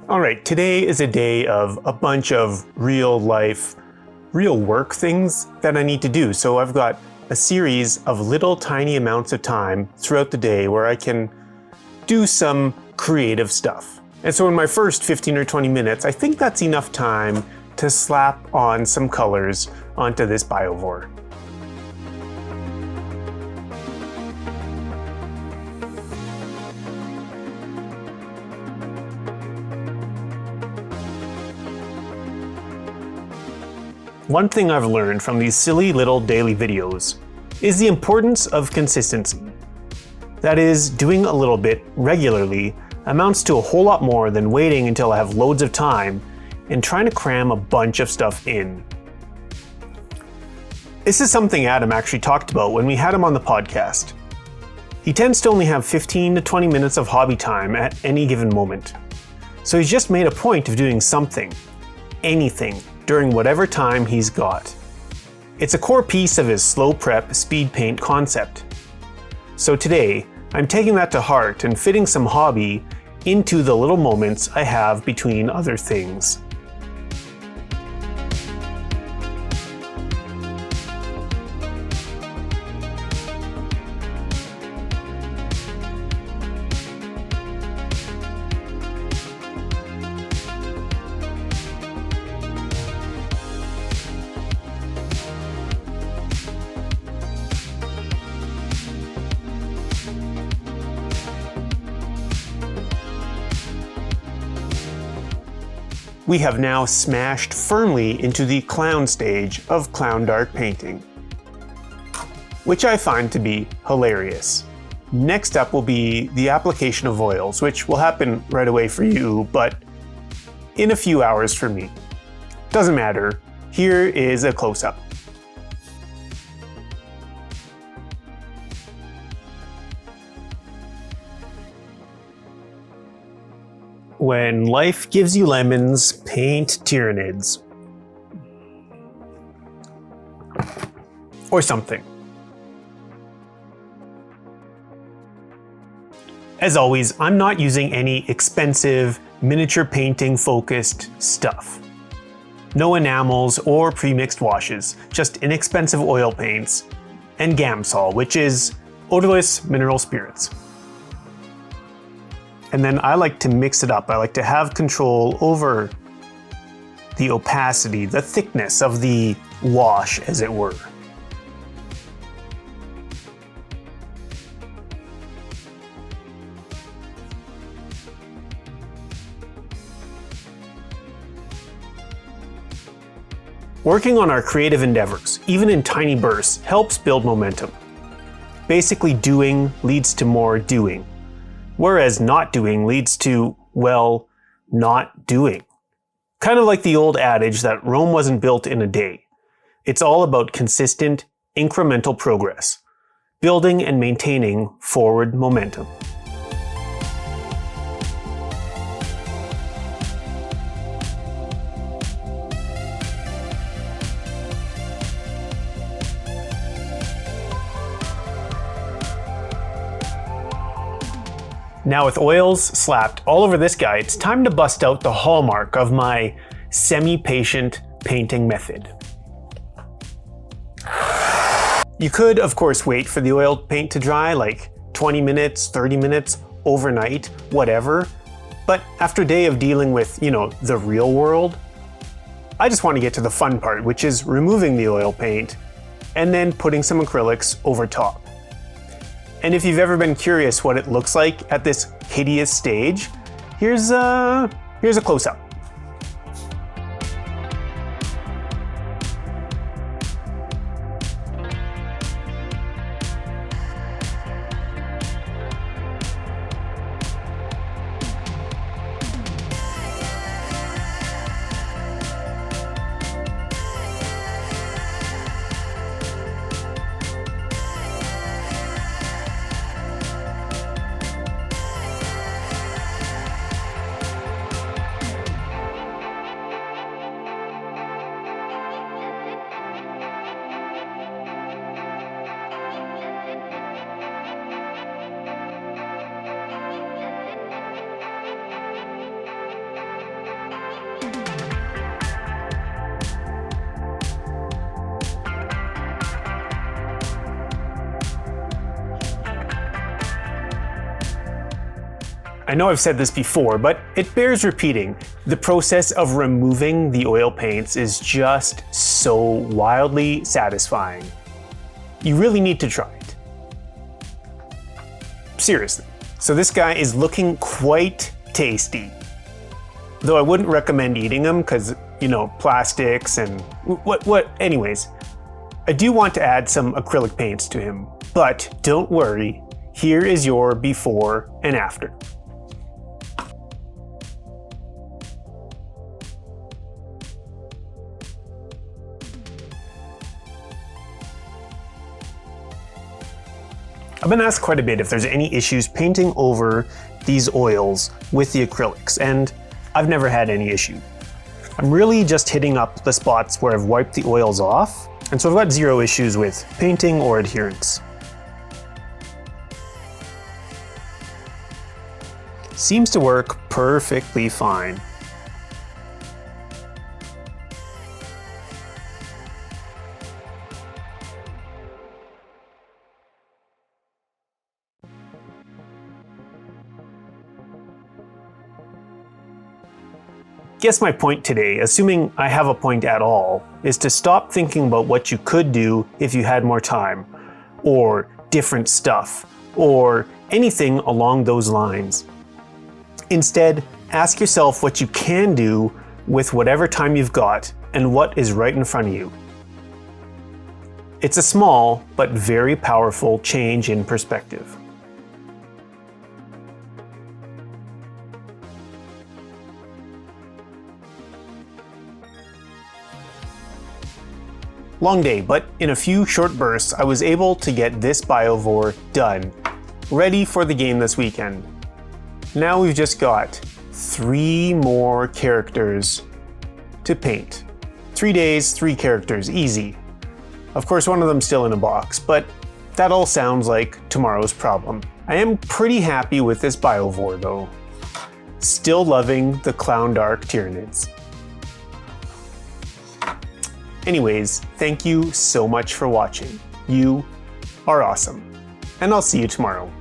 All right, today is a day of a bunch of real life, real work things that I need to do. So I've got a series of little tiny amounts of time throughout the day where I can do some creative stuff. And so in my first 15 or 20 minutes, I think that's enough time to slap on some colors onto this biovore. One thing I've learned from these silly little daily videos is the importance of consistency. That is, doing a little bit regularly amounts to a whole lot more than waiting until I have loads of time and trying to cram a bunch of stuff in. This is something Adam actually talked about when we had him on the podcast. He tends to only have 15 to 20 minutes of hobby time at any given moment. So he's just made a point of doing something, anything, during whatever time he's got. It's a core piece of his slow prep speed paint concept. So today, I'm taking that to heart and fitting some hobby into the little moments I have between other things. We have now smashed firmly into the clown stage of clown dark painting, which I find to be hilarious. Next up will be the application of oils, which will happen right away for you, but in a few hours for me. Doesn't matter, here is a close-up. When life gives you lemons, paint Tyranids. Or something. As always, I'm not using any expensive, miniature painting focused stuff. No enamels or pre-mixed washes, just inexpensive oil paints and Gamsol, which is odorless mineral spirits. And then I like to mix it up. I like to have control over the opacity, the thickness of the wash, as it were. Working on our creative endeavors, even in tiny bursts, helps build momentum. Basically, doing leads to more doing. Whereas not doing leads to, well, not doing. Kind of like the old adage that Rome wasn't built in a day. It's all about consistent, incremental progress, building and maintaining forward momentum. Now with oils slapped all over this guy, it's time to bust out the hallmark of my semi-patient painting method. You could, of course, wait for the oil paint to dry, like 20 minutes, 30 minutes, overnight, whatever. But after a day of dealing with, the real world, I just want to get to the fun part, which is removing the oil paint and then putting some acrylics over top. And if you've ever been curious what it looks like at this hideous stage, here's a close-up. I know I've said this before, but it bears repeating. The process of removing the oil paints is just so wildly satisfying. You really need to try it. Seriously. So this guy is looking quite tasty. Though I wouldn't recommend eating them because, plastics and anyways. I do want to add some acrylic paints to him, but don't worry, here is your before and after. I've been asked quite a bit if there's any issues painting over these oils with the acrylics, and I've never had any issue. I'm really just hitting up the spots where I've wiped the oils off, and so I've got zero issues with painting or adherence. Seems to work perfectly fine. Guess my point today, assuming I have a point at all, is to stop thinking about what you could do if you had more time, or different stuff, or anything along those lines. Instead, ask yourself what you can do with whatever time you've got and what is right in front of you. It's a small but very powerful change in perspective. Long day, but in a few short bursts, I was able to get this biovore done, ready for the game this weekend. Now we've just got 3 more characters to paint. 3 days, 3 characters, easy. Of course, one of them's still in a box, but that all sounds like tomorrow's problem. I am pretty happy with this biovore though. Still loving the Clown Dark Tyranids. Anyways, thank you so much for watching. You are awesome. And I'll see you tomorrow.